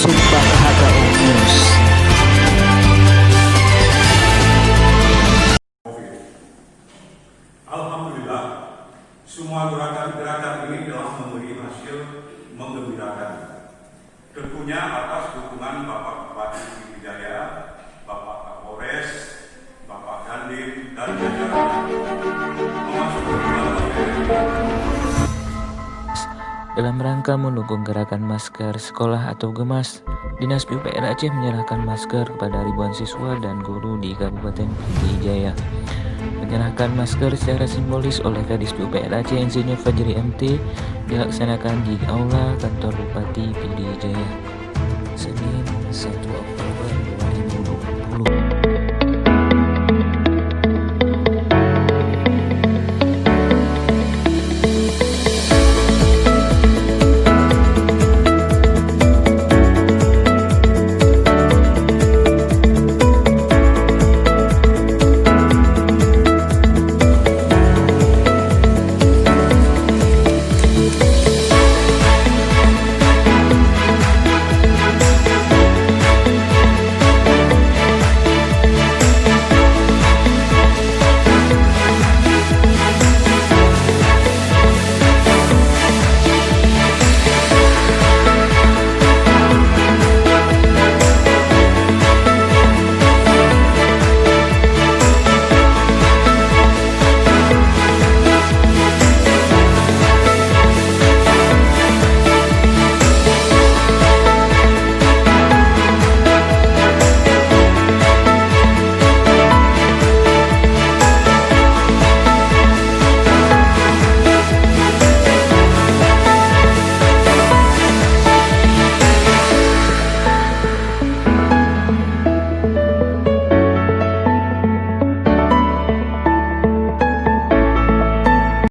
Sumpah KHKU News. Alhamdulillah, semua gerakan-gerakan ini telah memberi hasil menggembirakan. Tentunya atas dukungan Bapak Bupati Pidijaya, Bapak Kapolres, Bapak Dandim, dan jajarannya. Dalam rangka mendukung gerakan masker sekolah atau Gemas, Dinas PUPR Aceh menyerahkan masker kepada ribuan siswa dan guru di Kabupaten Pidijaya. Menyerahkan masker secara simbolis oleh Kadis PUPR Aceh Insinyur Fajri MT dilaksanakan di Aula Kantor Bupati Pidijaya, Senin 1 Oktober.